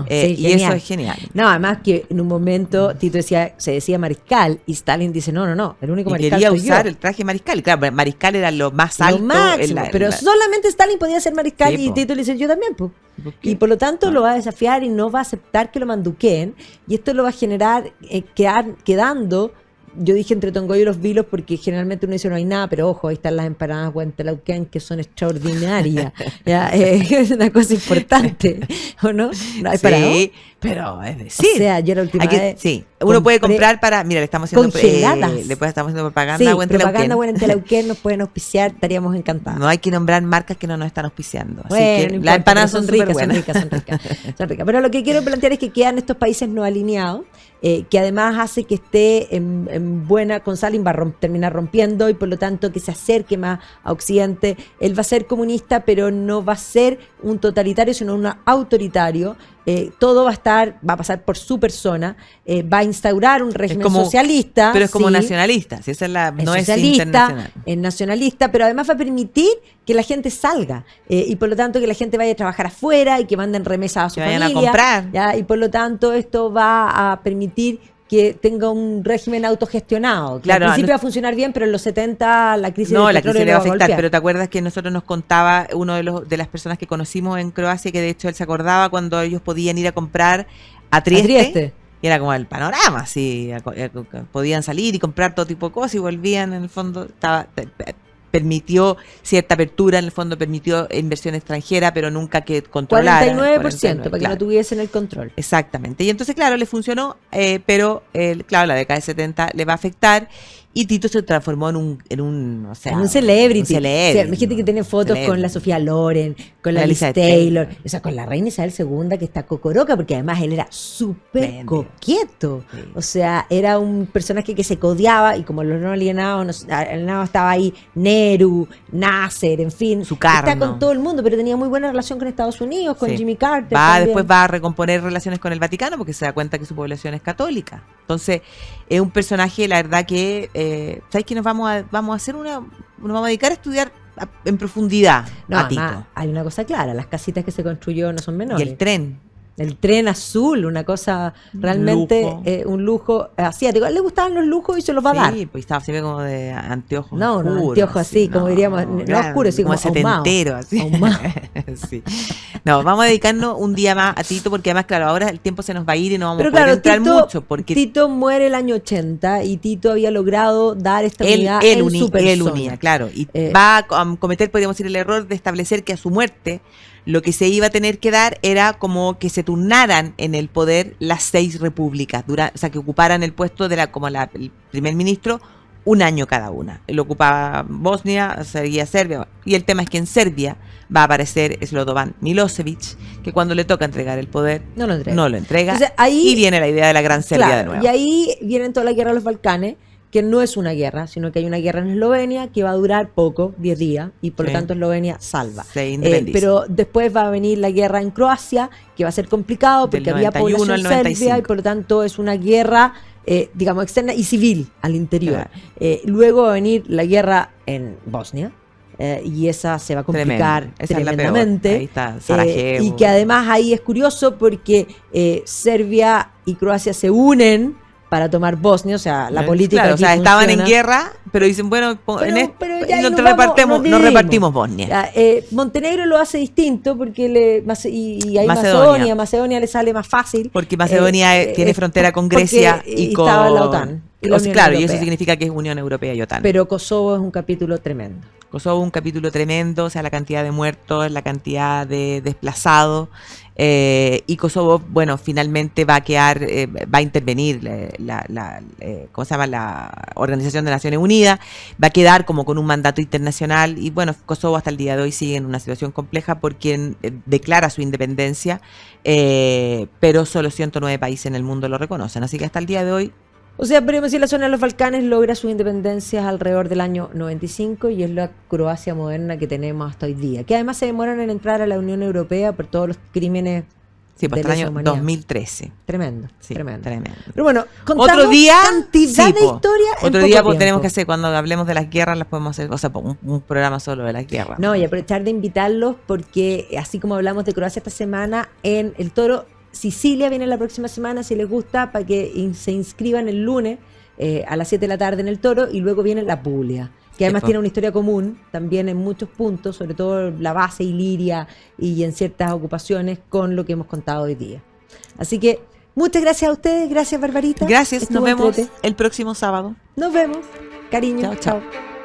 y eso es genial. No, además que en un momento Tito se decía mariscal y Stalin dice no, el único mariscal quería soy usar yo. El traje mariscal, claro, mariscal era lo más alto. Lo máximo, pero solamente Stalin podía ser mariscal, y Tito le dice yo también, pues. Y por lo tanto lo va a desafiar y no va a aceptar que lo manduqueen, y esto lo va a generar quedando yo dije entre Tongoy y Los Vilos porque generalmente uno dice no hay nada, pero ojo, ahí están las empanadas Huentelauquén que son extraordinarias. Ya, es una cosa importante, ¿o no? ¿No hay parado? Sí, pero es decir, O sea, yo la última vez sí, uno puede comprar para, mira, le estamos haciendo estamos haciendo propaganda sí, propaganda Huentelauquén, nos pueden auspiciar, estaríamos encantados. No hay que nombrar marcas que no nos están auspiciando. Así Bueno, que no las importa, empanadas son ricas, son ricas. Pero lo que quiero plantear es que quedan estos países no alineados, que además hace que esté en buena con Stalin, va a terminar rompiendo y por lo tanto que se acerque más a Occidente. Él va a ser comunista, pero no va a ser un totalitario, sino un autoritario. Todo va a pasar por su persona, va a instaurar un régimen socialista. Pero es como sí, nacionalista, si esa es la, no es socialista, internacional. es nacionalista, pero además va a permitir que la gente salga y por lo tanto que la gente vaya a trabajar afuera y que manden remesas a su familia. Vayan a comprar. ¿Ya? Y por lo tanto esto va a permitir que tenga un régimen autogestionado. Que Claro, al principio va a funcionar bien, pero en los 70 la crisis del la crisis le va a afectar, golpear. pero te acuerdas que nosotros nos contaba uno de las personas que conocimos en Croacia, que de hecho él se acordaba cuando ellos podían ir a comprar a Trieste. Y era como el panorama, así, podían salir y comprar todo tipo de cosas y volvían, en el fondo, permitió cierta apertura, en el fondo permitió inversión extranjera, pero nunca que controlara. 49%, para que no tuviesen el control. Exactamente. Y entonces, claro, le funcionó, pero, claro, la década de 70 le va a afectar. Y Tito se transformó en un celebrity. Un celebrity. Hay gente que tiene fotos con la Sofía Loren, con la Liz Taylor, o sea, con la reina Isabel II, que está cocoroca, porque además él era súper coqueto. Sí. O sea, era un personaje que se codeaba, y como los no alienados, estaba ahí Nehru, Nasser, en fin. Sukarno. Está con todo el mundo, pero tenía muy buena relación con Estados Unidos, con Jimmy Carter. Después va a recomponer relaciones con el Vaticano, porque se da cuenta que su población es católica. Entonces, es un personaje, la verdad que... ¿sabes que nos vamos a hacer nos vamos a dedicar a estudiar en profundidad a Tito? Hay una cosa clara, las casitas que se construyó no son menores. Y el tren. El tren azul, una cosa realmente un lujo asiático. A él le gustaban los lujos y se los va a dar. Sí, pues estaba así como de anteojos. No, anteojos así, como diríamos, no oscuros, así como setentero, así. Sí. No, vamos a dedicarnos un día más a Tito, porque además, claro, ahora el tiempo se nos va a ir y no vamos a poder entrar mucho. Porque Tito muere el año 80 y Tito había logrado dar esta unidad en su persona. Él unía, claro. Y va a cometer, podríamos decir, el error de establecer que a su muerte lo que se iba a tener que dar era como que se turnaran en el poder las 6 repúblicas, o sea, que ocuparan el puesto de el primer ministro un año cada una. Lo ocupaba Bosnia, seguía Serbia, y el tema es que en Serbia va a aparecer Slobodan Milosevic, que cuando le toca entregar el poder, no lo entrega. Entonces, ahí, y viene la idea de la Gran Serbia de nuevo. Y ahí vienen toda la guerra de los Balcanes, que no es una guerra, sino que hay una guerra en Eslovenia que va a durar poco, 10 días, y por lo tanto Eslovenia salva. Pero después va a venir la guerra en Croacia, que va a ser complicado porque había población serbia y por lo tanto es una guerra, digamos, externa y civil al interior. Claro. Luego va a venir la guerra en Bosnia. Y esa se va a complicar tremendamente. Ahí está Sarajevo. Y que además ahí es curioso porque Serbia y Croacia se unen para tomar Bosnia, o sea, la política. Claro, o sea, estaban en guerra, pero dicen, bueno, nos repartimos Bosnia. Montenegro lo hace distinto porque y ahí Macedonia le sale más fácil. Porque Macedonia tiene frontera con Grecia y con estaba la OTAN. Y claro, y eso significa que es Unión Europea y OTAN. Pero Kosovo es un capítulo tremendo. Kosovo un capítulo tremendo, o sea, la cantidad de muertos, la cantidad de desplazados. Y Kosovo, bueno, finalmente va a intervenir ¿cómo se llama? La Organización de Naciones Unidas, va a quedar como con un mandato internacional y bueno, Kosovo hasta el día de hoy sigue en una situación compleja porque declara su independencia, pero solo 109 países en el mundo lo reconocen, así que hasta el día de hoy. O sea, podríamos decir la zona de los Balcanes logra su independencia alrededor del año 95 y es la Croacia moderna que tenemos hasta hoy día. Que además se demoran en entrar a la Unión Europea por todos los crímenes. Sí, hasta el año 2013. Tremendo, sí, tremendo. Pero bueno, otro día, cantidad de historia. Otro día tenemos que hacer, cuando hablemos de las guerras, las podemos hacer, o sea, un programa solo de las guerras. No, y aprovechar de invitarlos porque así como hablamos de Croacia esta semana, en El Toro, Sicilia viene la próxima semana, si les gusta, para que se inscriban el lunes a las 7 de la tarde en El Toro, y luego viene La Puglia, que además tiene una historia común también en muchos puntos, sobre todo la base iliria y en ciertas ocupaciones con lo que hemos contado hoy día. Así que Muchas gracias a ustedes, gracias Barbarita. Gracias, Estuvo nos vemos entrete. el próximo sábado. Nos vemos. Cariño. Chao, chao.